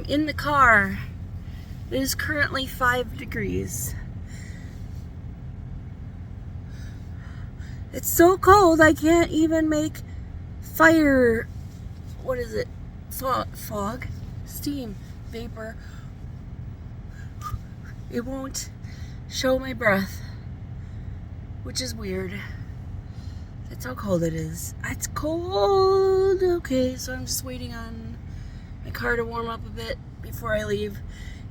in the car. It is currently 5 degrees. It's so cold I can't even make fire. What is it? Fog? Steam? Vapor? It won't show my breath, which is weird. That's how cold it is. It's cold. Okay, so I'm just waiting on my car to warm up a bit before I leave.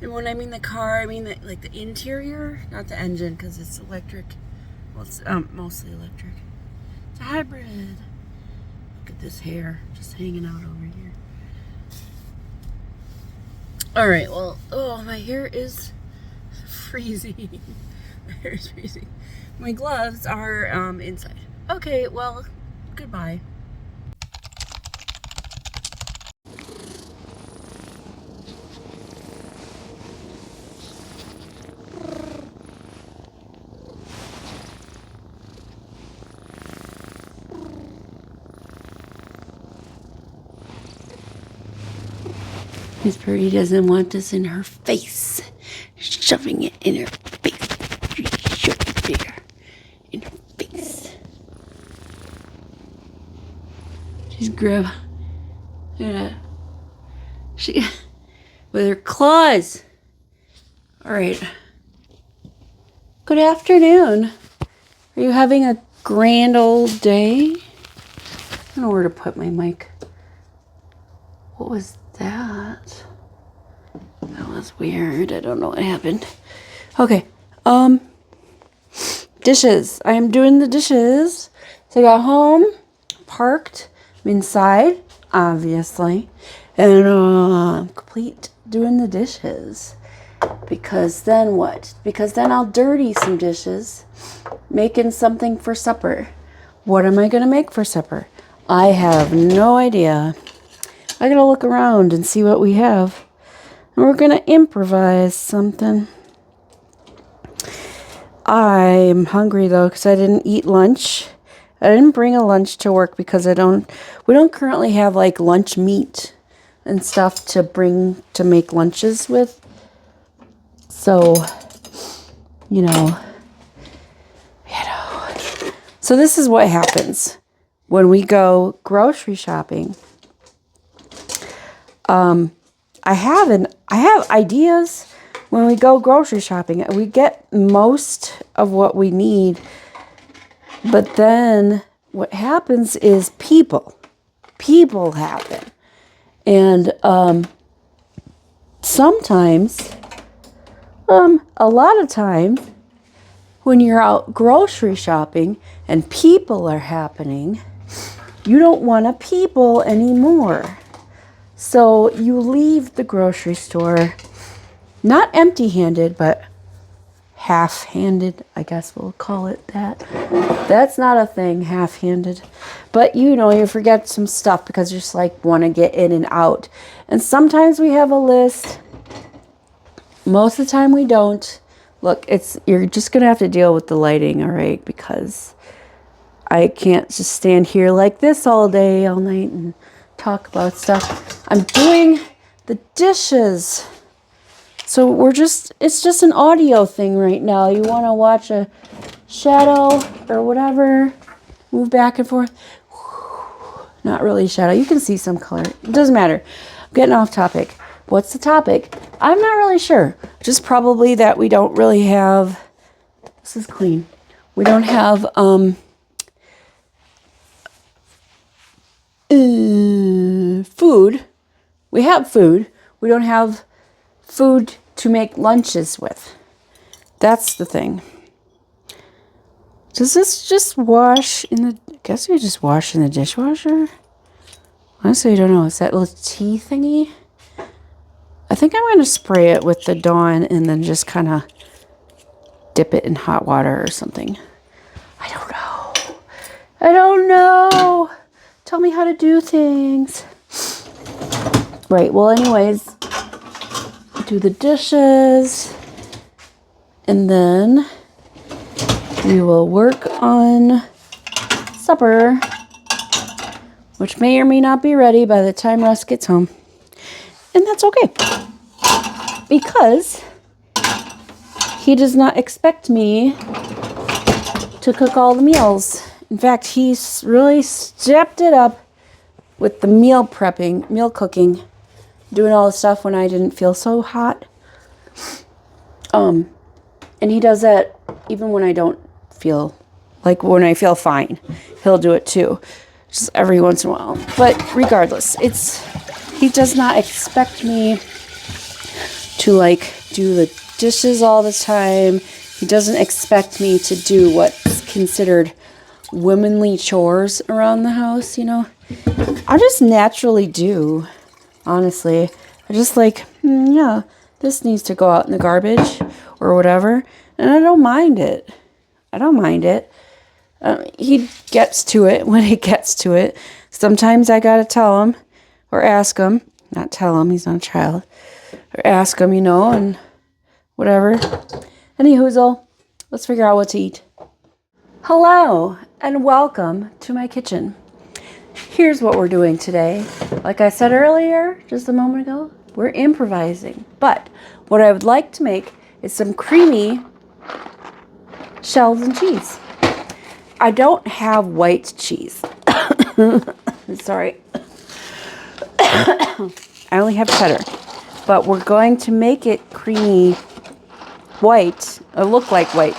And when I mean the car, I mean like the interior, not the engine, because it's electric. Well, it's mostly electric. It's a hybrid. Look at this hair just hanging out over here. All right, well, oh, my hair is freezing. My hair is freezing. My gloves are inside. Okay, well, goodbye. Miss Birdie doesn't want this in her face. Shoving it in her face. Shove it there. In her face. She's she with her claws. Alright. Good afternoon. Are you having a grand old day? I don't know where to put my mic. What was that? That was weird. I don't know what happened. Okay. Dishes. I am doing the dishes. So I got home, parked, I'm inside, obviously, and complete doing the dishes. Because then what? Because then I'll dirty some dishes, making something for supper. What am I going to make for supper? I have no idea. I gotta look around and see what we have. And we're gonna improvise something. I'm hungry though because I didn't eat lunch. I didn't bring a lunch to work because we don't currently have like lunch meat and stuff to bring to make lunches with. So, so this is what happens when we go grocery shopping. I have ideas when we go grocery shopping. We get most of what we need, but then what happens is people happen. And, sometimes, a lot of times when you're out grocery shopping and people are happening, you don't want to people anymore. So you leave the grocery store, not empty-handed, but half-handed, I guess we'll call it that. That's not a thing, half-handed. But you forget some stuff because you just like want to get in and out. And sometimes we have a list. Most of the time we don't. Look, you're just going to have to deal with the lighting, all right? Because I can't just stand here like this all day, all night, and talk about stuff. I'm doing the dishes. So it's just an audio thing right now. You want to watch a shadow or whatever, move back and forth. Not really shadow. You can see some color. It doesn't matter. I'm getting off topic. What's the topic? I'm not really sure. Just probably that we don't really have, this is clean. We don't have, food. We have food. We don't have food to make lunches with. That's the thing. Does this just wash in the... I guess you just wash in the dishwasher? Honestly, I don't know. Is that little tea thingy? I think I'm going to spray it with the Dawn and then just kind of dip it in hot water or something. I don't know. Tell me how to do things. Right, well, anyways, do the dishes, and then we will work on supper, which may or may not be ready by the time Russ gets home. And that's okay. because he does not expect me to cook all the meals. In fact, he's really stepped it up with the meal prepping, meal cooking, doing all the stuff when I didn't feel so hot. And he does that even when I don't feel, like when I feel fine, he'll do it too, just every once in a while. But regardless, he does not expect me to like do the dishes all the time. He doesn't expect me to do what's considered womanly chores around the house, you know. I just naturally do, honestly. I just like, yeah, this needs to go out in the garbage or whatever, and I don't mind it. I don't mind it. He gets to it when he gets to it. Sometimes I gotta tell him or ask him, not tell him, he's not a child, or ask him, you know, and whatever. Any hoozle, let's figure out what to eat. Hello, and welcome to my kitchen. Here's what we're doing today. Like I said earlier, just a moment ago, we're improvising. But what I would like to make is some creamy shells and cheese. I don't have white cheese. Sorry. I only have cheddar. But we're going to make it creamy white, or look like white.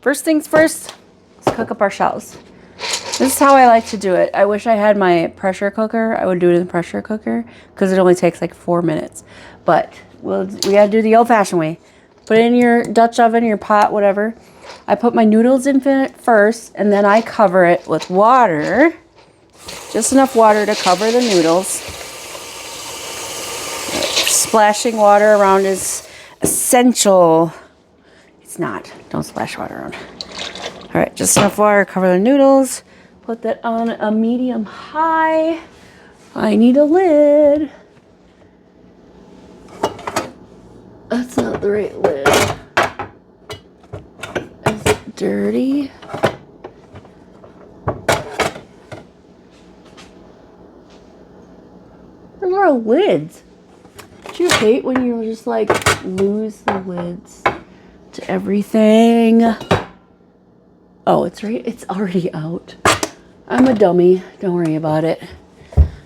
First things first, let's cook up our shells. This is how I like to do it. I wish I had my pressure cooker. I would do it in the pressure cooker because it only takes like 4 minutes. But we gotta do the old-fashioned way. Put it in your Dutch oven, your pot, whatever. I put my noodles in it first, and then I cover it with water. Just enough water to cover the noodles. Splashing water around is essential. It's not. Don't splash water around. All right, just enough water to cover the noodles. Put that on a medium high. I need a lid. That's not the right lid. Is it dirty? There are lids. Do you hate when you just like lose the lids to everything? Oh, it's right. It's already out. I'm a dummy. Don't worry about it.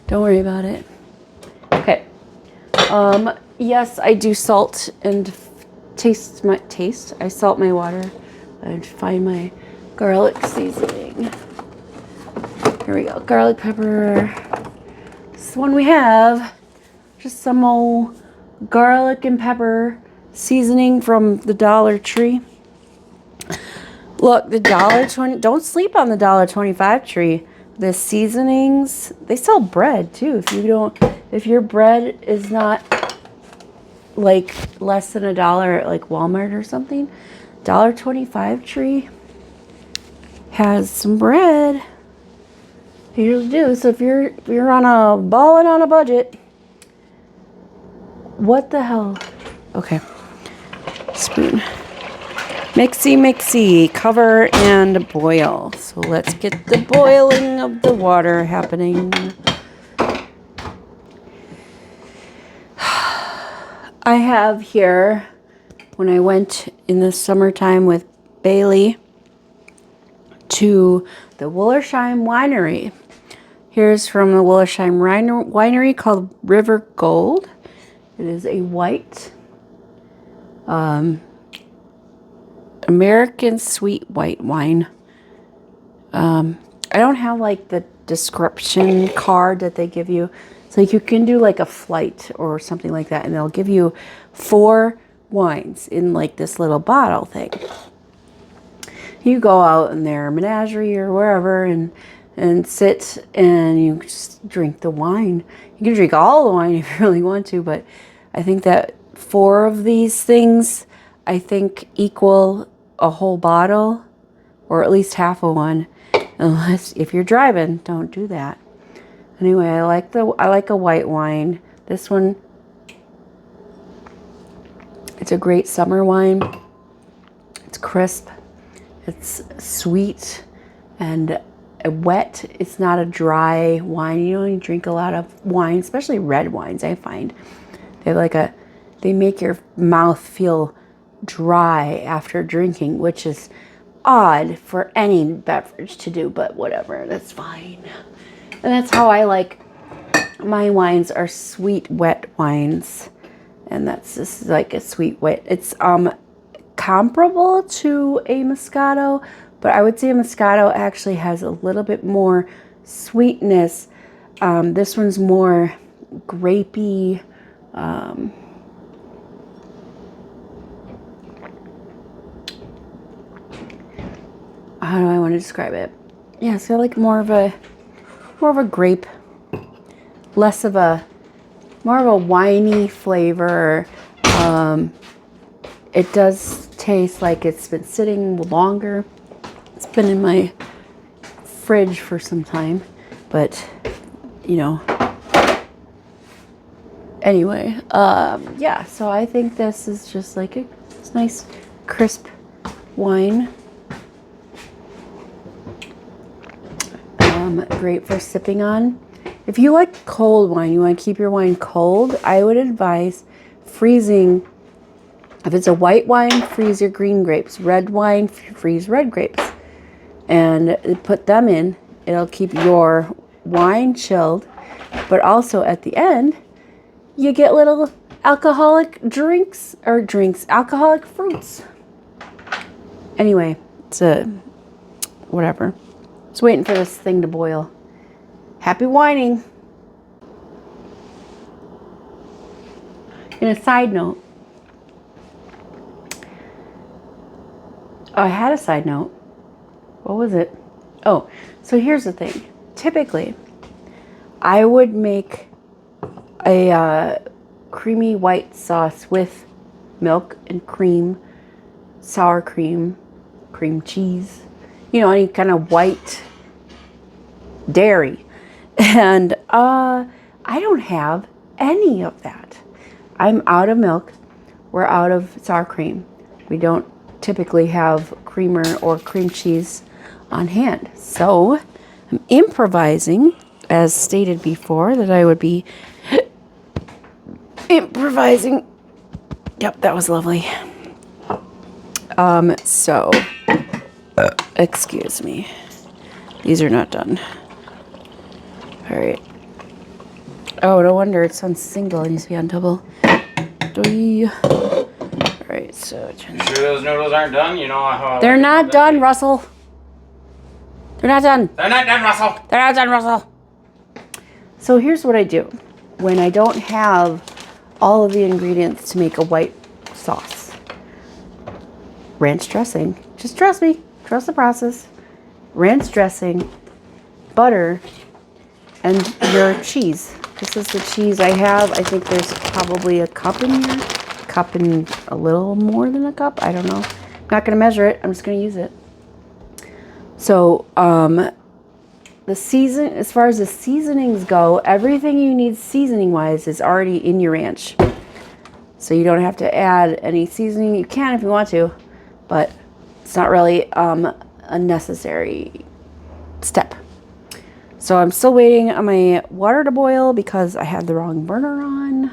Don't worry about it. Okay. Yes, I do salt and I salt my water and find my garlic seasoning. Here we go. Garlic pepper. This one we have. Just some old garlic and pepper seasoning from the Dollar Tree. Look, the $1.20. Don't sleep on the $1.25 tree. The seasonings, they sell bread too. If your bread is not like less than $1 at like Walmart or something, $1.25 tree has some bread. They usually do. So if you're on a balling on a budget, what the hell? Okay, spoon. Mixy, cover and boil. So let's get the boiling of the water happening. I have here, when I went in the summertime with Bailey to the Willersheim Winery. Here's from the Willersheim Winery called River Gold. It is a white American sweet white wine. I don't have like the description card that they give you. So you can do like a flight or something like that, and they'll give you 4 wines in like this little bottle thing. You go out in their menagerie or wherever and sit and you just drink the wine. You can drink all the wine if you really want to, but I think that 4 of these things, I think, equal a whole bottle, or at least half of one. Unless if you're driving, don't do that. Anyway, I like a white wine. This one, it's a great summer wine. It's crisp, it's sweet, and wet. It's not a dry wine. You don't drink a lot of wine, especially red wines, I find. They have like a they make your mouth feel dry after drinking, which is odd for any beverage to do, but whatever, that's fine. And that's how I like my wines, are sweet wet wines. And that's just like a sweet wet. It's comparable to a Moscato, but I would say a Moscato actually has a little bit more sweetness. This one's more grapey. How do I want to describe it? Yeah, it's got like more of a grape, less of a, more of a winey flavor. It does taste like it's been sitting longer. It's been in my fridge for some time, but you know. Anyway, yeah, so I think this is just like it's nice, crisp wine. Great for sipping on. If you like cold wine, you want to keep your wine cold, I would advise freezing. If it's a white wine, freeze your green grapes. Red wine, freeze red grapes. And put them in. It'll keep your wine chilled. But also at the end, you get little alcoholic alcoholic fruits. Anyway, it's a whatever. Just waiting for this thing to boil. Happy whining. In a side note, I had a side note. What was it? Oh, so here's the thing. Typically, I would make a creamy white sauce with milk and cream, sour cream, cream cheese, you know, any kind of white dairy. And I don't have any of that. I'm out of milk. We're out of sour cream. We don't typically have creamer or cream cheese on hand. So I'm improvising, as stated before, that I would be improvising. Yep, that was lovely. Excuse me. These are not done. All right. Oh, no wonder it's on single. It needs to be on double. All right, so. You sure those noodles aren't done? You know how they're not done, Russell. They're not done. They're not done, Russell. They're not done, Russell. So here's what I do when I don't have all of the ingredients to make a white sauce. Ranch dressing. Just trust me. Trust the process. Ranch dressing, butter, and your cheese. This is the cheese I have. I think there's probably a cup in here. Cup and a little more than a cup. I don't know. I'm not going to measure it. I'm just going to use it. So, as far as the seasonings go, everything you need seasoning-wise is already in your ranch. So you don't have to add any seasoning. You can if you want to, but it's not really a necessary step. So I'm still waiting on my water to boil because I had the wrong burner on.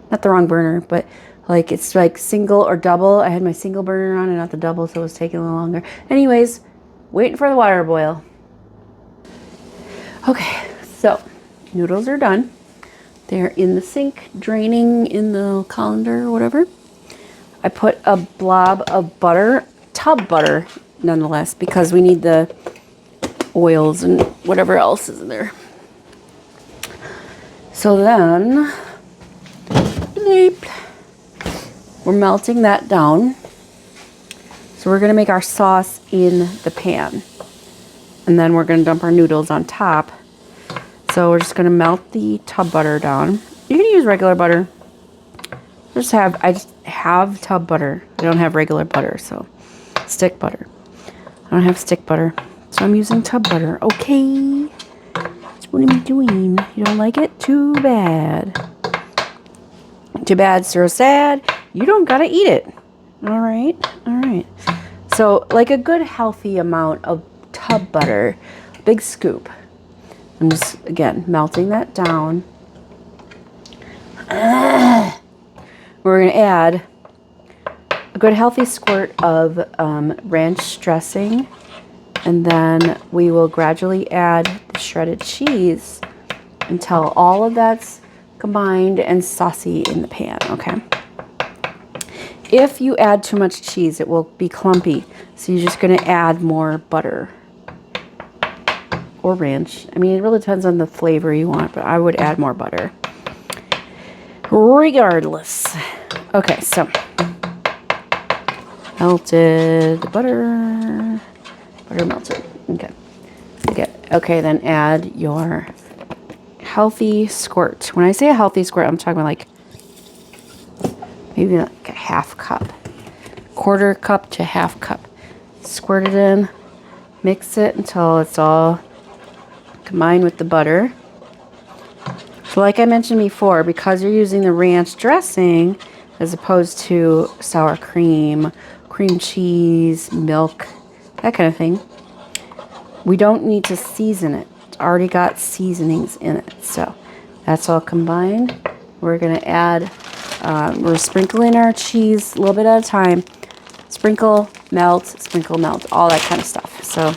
Not the wrong burner, but like it's like single or double. I had my single burner on and not the double, so it was taking a little longer. Anyways, waiting for the water to boil. Okay, so noodles are done. They're in the sink, draining in the colander or whatever. I put a blob of butter, tub butter nonetheless, because we need the oils and whatever else is in there. So then, we're melting that down. So we're gonna make our sauce in the pan. And then we're gonna dump our noodles on top. So we're just gonna melt the tub butter down. You can use regular butter. I just have tub butter. I don't have regular butter, so stick butter. I don't have stick butter, so I'm using tub butter. Okay, that's what I'm doing. You don't like it? Too bad. Too bad, so sad. You don't gotta eat it. All right, all right. So like a good healthy amount of tub butter, big scoop. I'm just, again, melting that down. We're We're going to add a good healthy squirt of ranch dressing, and then we will gradually add the shredded cheese until all of that's combined and saucy in the pan, okay? If you add too much cheese, it will be clumpy, so you're just going to add more butter or ranch. I mean, it really depends on the flavor you want, but I would add more butter regardless. Okay, so melted butter melted. Okay, good. Okay, then add your healthy squirt. When I say a healthy squirt, I'm talking about like maybe like a half cup, quarter cup to half cup. Squirt it in, mix it until it's all combined with the butter. So like I mentioned before, because you're using the ranch dressing as opposed to sour cream, cream cheese, milk, that kind of thing, we don't need to season it. It's already got seasonings in it. So that's all combined. We're going to add, we're sprinkling our cheese a little bit at a time. Sprinkle, melt, all that kind of stuff. So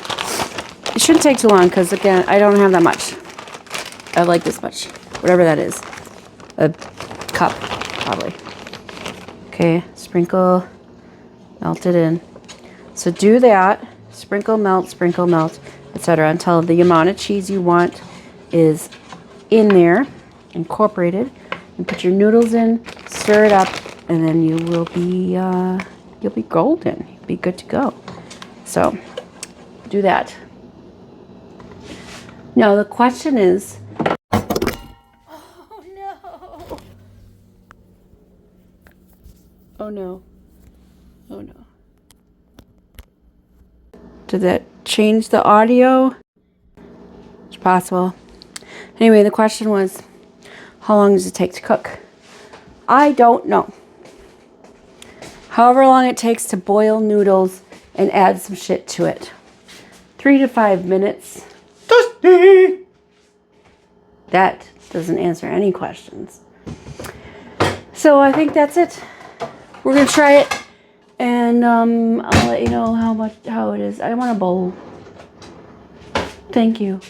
it shouldn't take too long because, again, I don't have that much. I like this much, whatever that is. A cup, probably. Okay, sprinkle, melt it in. So do that. Sprinkle, melt, etc. until the amount of cheese you want is in there, incorporated. And put your noodles in, stir it up, and then you will be you'll be golden. You'll be good to go. So do that. Now the question is, oh no. Oh no. Oh no. Did that change the audio? It's possible. Anyway, the question was, how long does it take to cook? I don't know. However long it takes to boil noodles and add some shit to it. 3 to 5 minutes. Dusty! That doesn't answer any questions. So I think that's it. We're going to try it. And I'll let you know how it is. I want a bowl. Thank you.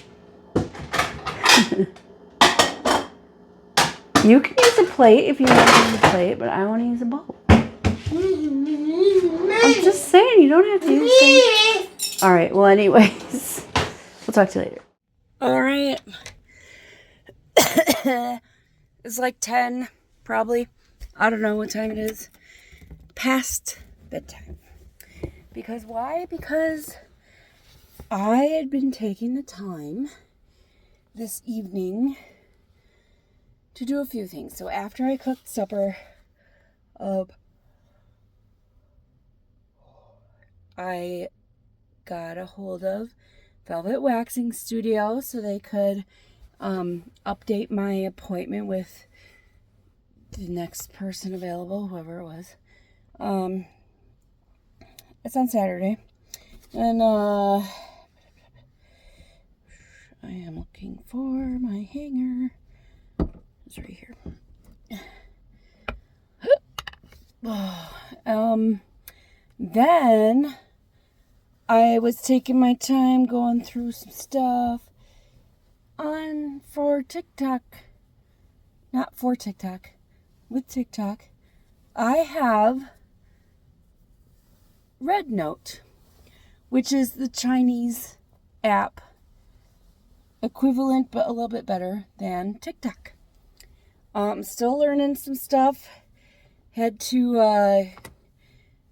You can use a plate if you want to use a plate, but I want to use a bowl. I'm just saying, you don't have to use things. All right, well, anyways, we'll talk to you later. All right. It's like 10, probably. I don't know what time it is. Past bedtime. Because why? Because I had been taking the time this evening to do a few things. So after I cooked supper, I got a hold of Velvet Waxing Studio so they could update my appointment with the next person available, whoever it was. It's on Saturday. And I am looking for my hanger. It's right here. Then I was taking my time going through some stuff for TikTok. Not for TikTok. With TikTok. I have Red Note, which is the Chinese app equivalent but a little bit better than TikTok. Still learning some stuff. Had to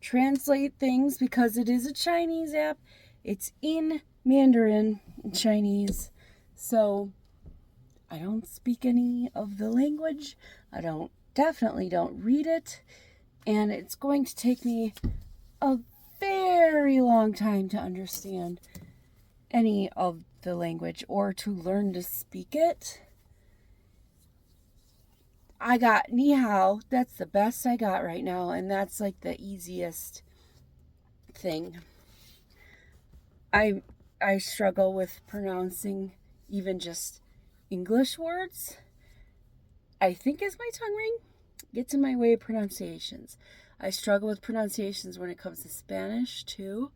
translate things because it is a Chinese app. It's in Mandarin Chinese. So I don't speak any of the language. I definitely don't read it. And it's going to take me a very long time to understand any of the language or to learn to speak it. I got ni hao. That's the best I got right now, and that's like the easiest thing. I struggle with pronouncing even just English words. I think is my tongue ring. gets in my way of pronunciations. I struggle with pronunciations when it comes to Spanish too.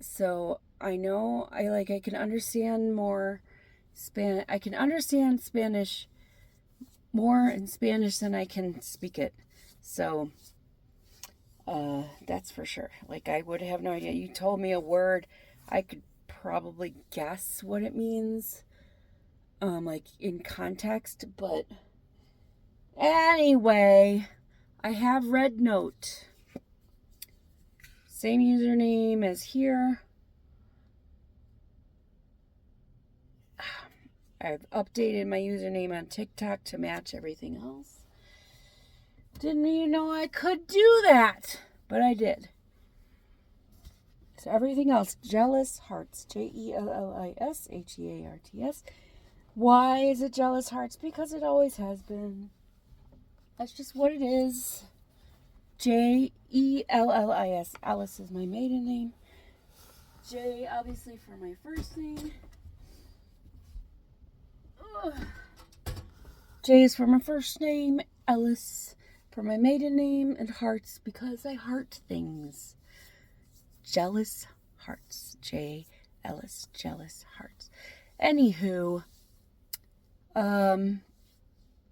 So I know I can understand more Spanish. I can understand Spanish more in Spanish than I can speak it. So that's for sure. Like, I would have no idea. You told me a word, I could probably guess what it means, like in context. But anyway, I have Red Note. Same username as here. I've updated my username on TikTok to match everything else. Didn't even know I could do that, but I did. So everything else, Jealous Hearts, JELLISHEARTS. Why is it Jealous Hearts? Because it always has been. That's just what it is. JELLIS. Alice is my maiden name. J, obviously, for my first name. Ugh. J is for my first name. Ellis for my maiden name. And Hearts because I heart things. Jealous Hearts. J. Ellis. Jealous Hearts. Anywho,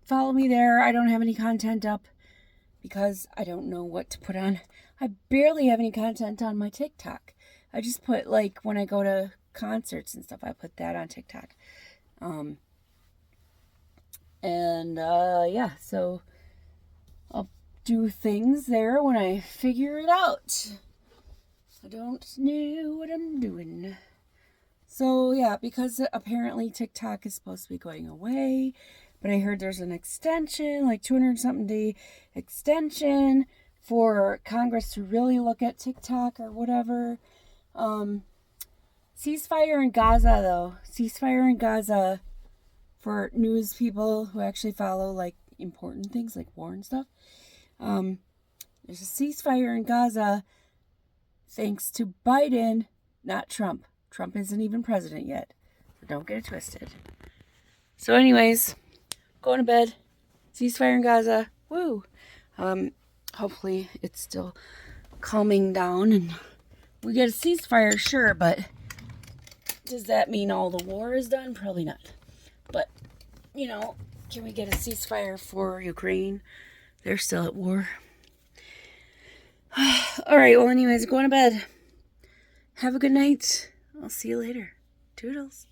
follow me there. I don't have any content up because I don't know what to put on. I barely have any content on my TikTok. I just put, like, when I go to concerts and stuff, I put that on TikTok. Yeah, so I'll do things there when I figure it out. I don't know what I'm doing. So, yeah, because apparently TikTok is supposed to be going away, but I heard there's an extension, like 200-something day extension for Congress to really look at TikTok or whatever. Ceasefire in Gaza, though. Ceasefire in Gaza for news people who actually follow, like, important things like war and stuff. There's a ceasefire in Gaza thanks to Biden, not Trump. Trump isn't even president yet. So don't get it twisted. So anyways, going to bed. Ceasefire in Gaza. Woo. Hopefully it's still calming down and we get a ceasefire, sure, but does that mean all the war is done? Probably not. But, can we get a ceasefire for Ukraine? They're still at war. All right, well, anyways, going to bed. Have a good night. I'll see you later. Toodles.